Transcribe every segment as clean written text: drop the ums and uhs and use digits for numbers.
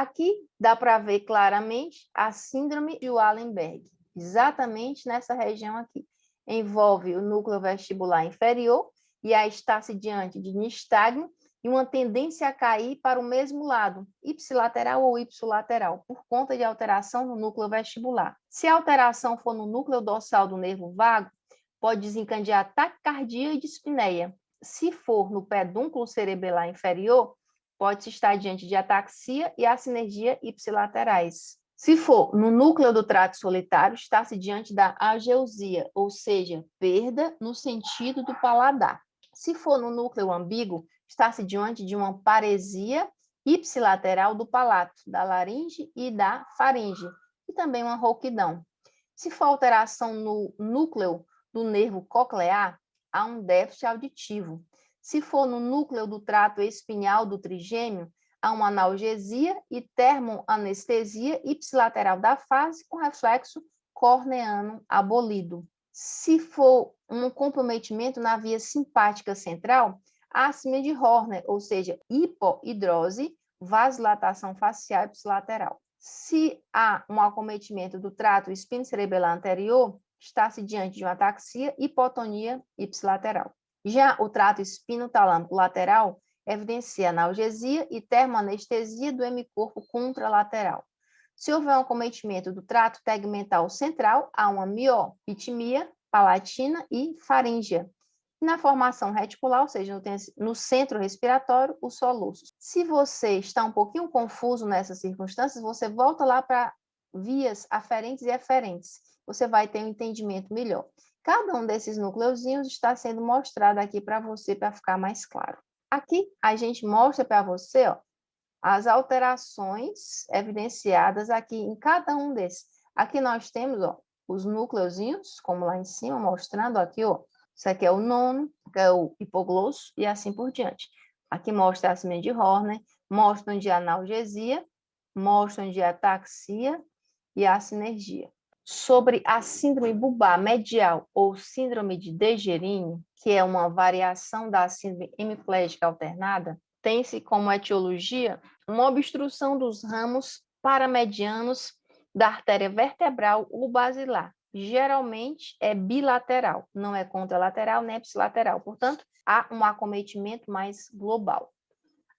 Aqui dá para ver claramente a síndrome de Wallenberg, exatamente nessa região aqui. Envolve o núcleo vestibular inferior e aí está-se diante de nistagmo e uma tendência a cair para o mesmo lado, ipsilateral ou ipsilateral, por conta de alteração no núcleo vestibular. Se a alteração for no núcleo dorsal do nervo vago, pode desencadear taquicardia e dispneia. Se for no pedúnculo cerebelar inferior, pode-se estar diante de ataxia e acinergia ipsilaterais. Se for no núcleo do trato solitário, está-se diante da ageusia, ou seja, perda no sentido do paladar. Se for no núcleo ambíguo, está-se diante de uma paresia ipsilateral do palato, da laringe e da faringe, e também uma rouquidão. Se for alteração no núcleo do nervo coclear, há um déficit auditivo. Se for no núcleo do trato espinhal do trigêmeo, há uma analgesia e termoanestesia ipsilateral da face com reflexo corneano abolido. Se for um comprometimento na via simpática central, há a síndrome de Horner, ou seja, hipohidrose, vasodilatação facial ipsilateral. Se há um acometimento do trato espinocerebelar anterior, está-se diante de uma ataxia e hipotonia ipsilateral. Já o trato espinotalâmico lateral evidencia analgesia e termoanestesia do hemicorpo contralateral. Se houver um acometimento do trato tegmental central, há uma mioritmia palatina e faríngea. Na formação reticular, ou seja, no centro respiratório, os soluços. Se você está um pouquinho confuso nessas circunstâncias, você volta lá para vias aferentes e eferentes. Você vai ter um entendimento melhor. Cada um desses núcleozinhos está sendo mostrado aqui para você, para ficar mais claro. Aqui, a gente mostra para você, ó, as alterações evidenciadas aqui em cada um desses. Aqui nós temos, ó, os núcleozinhos, como lá em cima, mostrando aqui, ó. Isso aqui é o nono, que é o hipoglosso, e assim por diante. Aqui mostra a síndrome de Horner, mostram de analgesia, mostram de ataxia e a sinergia. Sobre a síndrome bulbar medial ou síndrome de Dejerine, que é uma variação da síndrome hemiplégica alternada, tem-se como etiologia uma obstrução dos ramos paramedianos da artéria vertebral ou basilar. Geralmente é bilateral, não é contralateral nem ipsilateral, portanto, há um acometimento mais global.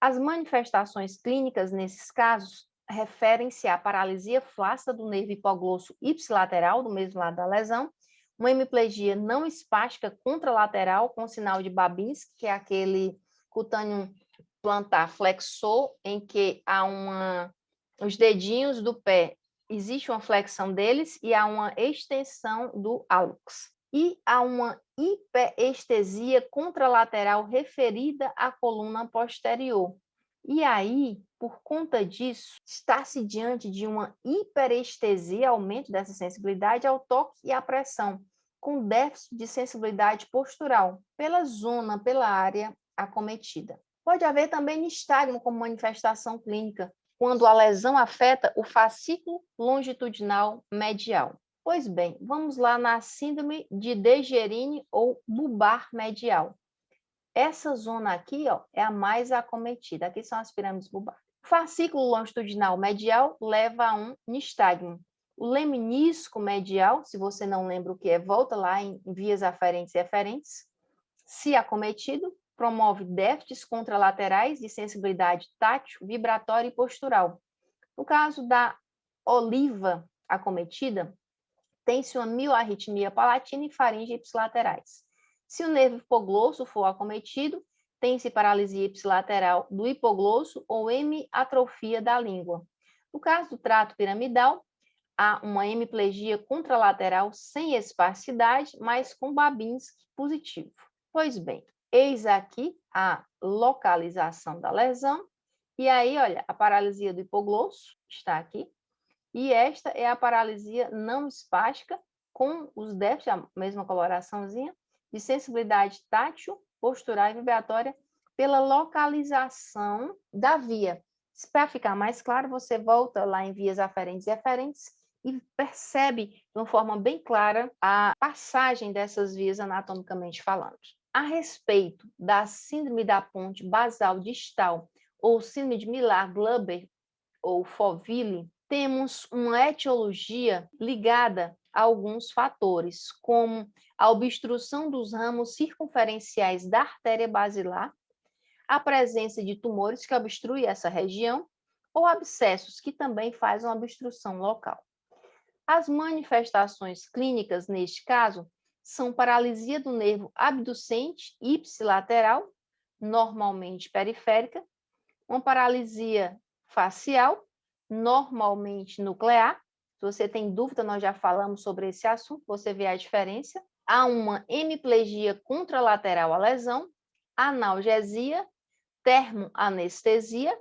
As manifestações clínicas nesses casos referem-se à paralisia flácida do nervo hipoglosso ipsilateral, do mesmo lado da lesão, uma hemiplegia não espástica contralateral com sinal de Babinski, que é aquele cutâneo plantar flexor, em que há os dedinhos do pé, existe uma flexão deles e há uma extensão do hálux. E há uma hiperestesia contralateral referida à coluna posterior. E aí, por conta disso, está-se diante de uma hiperestesia, aumento dessa sensibilidade ao toque e à pressão, com déficit de sensibilidade postural, pela área acometida. Pode haver também nistagmo como manifestação clínica, quando a lesão afeta o fascículo longitudinal medial. Pois bem, vamos lá na síndrome de Dejerine ou bulbar medial. Essa zona aqui, ó, é a mais acometida. Aqui são as pirâmides bulbares. O fascículo longitudinal medial leva a um nistagmo. O lemnisco medial, se você não lembra o que é, volta lá em vias aferentes e eferentes. Se acometido, promove déficits contralaterais de sensibilidade tátil, vibratória e postural. No caso da oliva acometida, tem-se uma mioarritmia palatina e faringe ipsilaterais. Se o nervo hipoglosso for acometido, tem-se paralisia ipsilateral do hipoglosso ou hemiatrofia da língua. No caso do trato piramidal, há uma hemiplegia contralateral sem espasticidade, mas com Babinski positivo. Pois bem, eis aqui a localização da lesão. E aí, olha, a paralisia do hipoglosso está aqui. E esta é a paralisia não espástica, com os déficits, a mesma coloraçãozinha, de sensibilidade tátil, postural e vibratória, pela localização da via. Para ficar mais claro, você volta lá em vias aferentes e eferentes e percebe de uma forma bem clara a passagem dessas vias anatomicamente falando. A respeito da síndrome da ponte basal distal ou síndrome de Millar-Gruber, ou foville, temos uma etiologia ligada a alguns fatores, como a obstrução dos ramos circunferenciais da artéria basilar, a presença de tumores que obstruem essa região, ou abscessos, que também fazem uma obstrução local. As manifestações clínicas, neste caso, são paralisia do nervo abducente ipsilateral, normalmente periférica, uma paralisia facial, normalmente nuclear. Se você tem dúvida, nós já falamos sobre esse assunto, você vê a diferença. Há uma hemiplegia contralateral à lesão, analgesia, termoanestesia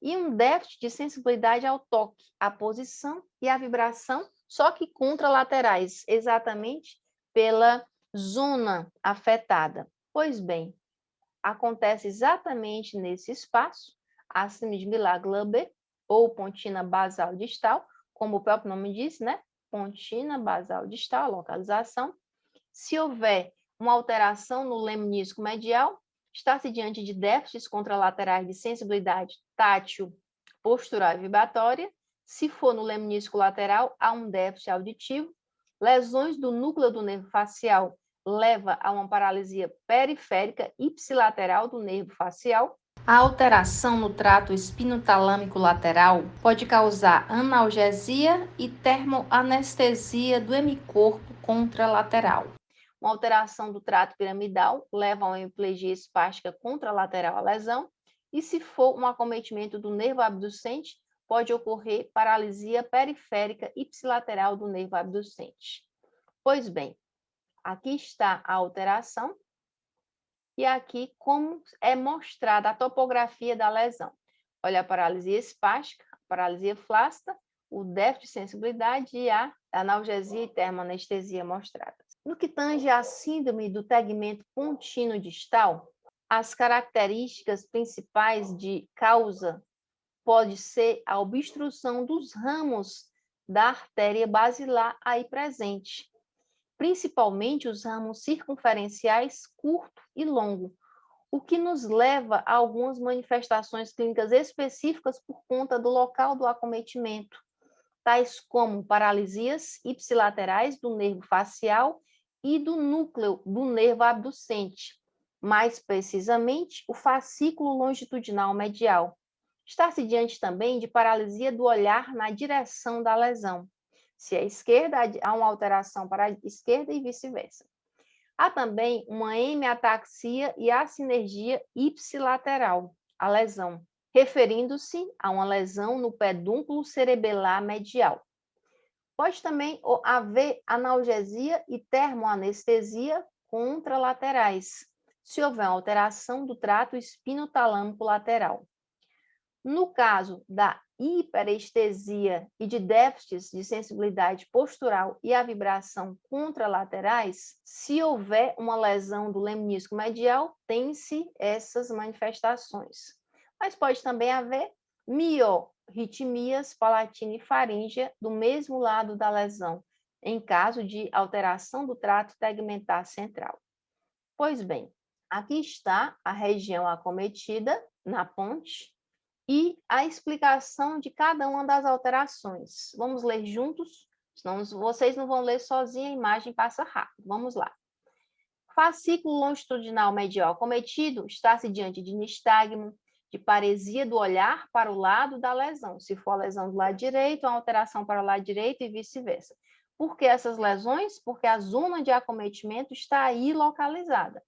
e um déficit de sensibilidade ao toque, à posição e à vibração, só que contralaterais, exatamente pela zona afetada. Pois bem, acontece exatamente nesse espaço, a síndrome de Miller-Glabé, ou pontina basal distal, como o próprio nome diz, né? Pontina basal distal, localização. Se houver uma alteração no lemnisco medial, está-se diante de déficits contralaterais de sensibilidade tátil, postural e vibratória. Se for no lemnisco lateral, há um déficit auditivo. Lesões do núcleo do nervo facial leva a uma paralisia periférica ipsilateral do nervo facial. A alteração no trato espinotalâmico lateral pode causar analgesia e termoanestesia do hemicorpo contralateral. Uma alteração do trato piramidal leva a uma hemiplegia espástica contralateral à lesão, e se for um acometimento do nervo abducente, pode ocorrer paralisia periférica ipsilateral do nervo abducente. Pois bem, aqui está a alteração e aqui como é mostrada a topografia da lesão. Olha a paralisia espástica, a paralisia flácida, o déficit de sensibilidade e a analgesia e termoanestesia mostradas. No que tange à síndrome do tegmento contínuo distal, as características principais de causa pode ser a obstrução dos ramos da artéria basilar aí presente, principalmente os ramos circunferenciais curto e longo, o que nos leva a algumas manifestações clínicas específicas por conta do local do acometimento, tais como paralisias ipsilaterais do nervo facial e do núcleo do nervo abducente, mais precisamente o fascículo longitudinal medial. Está-se diante também de paralisia do olhar na direção da lesão. Se é esquerda, há uma alteração para a esquerda e vice-versa. Há também uma hemiataxia e assinergia ipsilateral, a lesão, referindo-se a uma lesão no pedúnculo cerebelar medial. Pode também haver analgesia e termoanestesia contralaterais, se houver uma alteração do trato espinotalâmico lateral. No caso da hiperestesia e de déficits de sensibilidade postural e a vibração contralaterais, se houver uma lesão do lemnisco medial, tem-se essas manifestações. Mas pode também haver miorritmias palatina e faríngea do mesmo lado da lesão, em caso de alteração do trato tegmentar central. Pois bem, aqui está a região acometida na ponte e a explicação de cada uma das alterações. Vamos ler juntos? Senão vocês não vão ler sozinho, a imagem passa rápido. Vamos lá. Fascículo longitudinal medial acometido está-se diante de nistagmo, de paresia do olhar para o lado da lesão. Se for a lesão do lado direito, uma alteração para o lado direito e vice-versa. Por que essas lesões? Porque a zona de acometimento está aí localizada.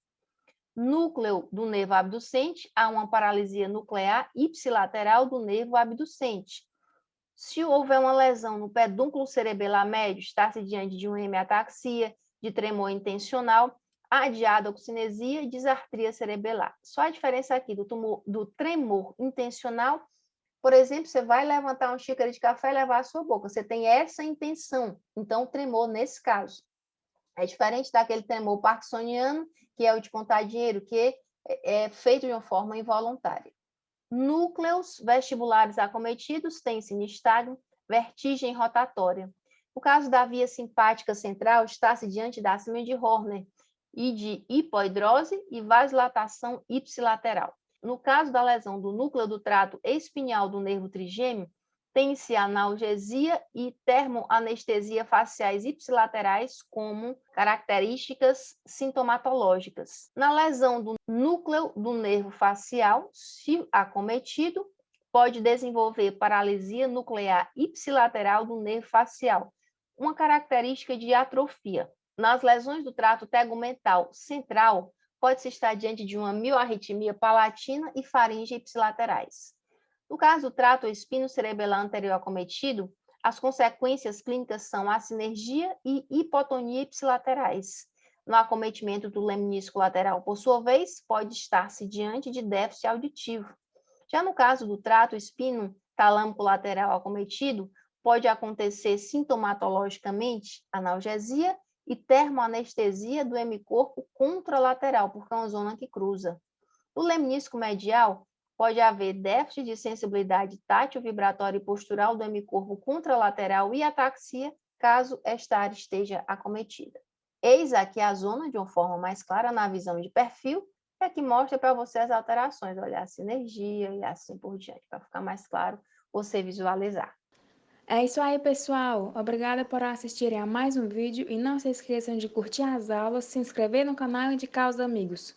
Núcleo do nervo abducente, há uma paralisia nuclear ipsilateral do nervo abducente. Se houver uma lesão no pedúnculo cerebelar médio, está-se diante de uma hemiataxia, de tremor intencional, adiadoxinesia e disartria cerebelar. Só a diferença aqui do tremor intencional, por exemplo, você vai levantar uma xícara de café e levar à sua boca. Você tem essa intenção, então tremor nesse caso. É diferente daquele tremor parkinsoniano, que é o de contar dinheiro, que é feito de uma forma involuntária. Núcleos vestibulares acometidos têm nistagmo, vertigem rotatória. No caso da via simpática central, está-se diante da síndrome de Horner e de hipoidrose e vasodilatação ipsilateral. No caso da lesão do núcleo do trato espinhal do nervo trigêmeo, Tem-se analgesia e termoanestesia faciais ipsilaterais como características sintomatológicas. Na lesão do núcleo do nervo facial, se acometido, pode desenvolver paralisia nuclear ipsilateral do nervo facial, uma característica de atrofia. Nas lesões do trato tegumental central, pode-se estar diante de uma mioarritmia palatina e faringe ipsilaterais. No caso do trato espinocerebelar anterior acometido, as consequências clínicas são assinergia e hipotonia ipsilaterais. No acometimento do lemnisco lateral, por sua vez, pode estar-se diante de déficit auditivo. Já no caso do trato espino-talâmico lateral acometido, pode acontecer sintomatologicamente analgesia e termoanestesia do hemicorpo contralateral, porque é uma zona que cruza. No lemnisco medial, pode haver déficit de sensibilidade tátil, vibratória e postural do hemicorpo contralateral e ataxia, caso esta área esteja acometida. Eis aqui a zona de uma forma mais clara na visão de perfil, e aqui mostra para você as alterações, olhar a sinergia e assim por diante, para ficar mais claro você visualizar. É isso aí, pessoal. Obrigada por assistirem a mais um vídeo e não se esqueçam de curtir as aulas, se inscrever no canal e indicar aos amigos.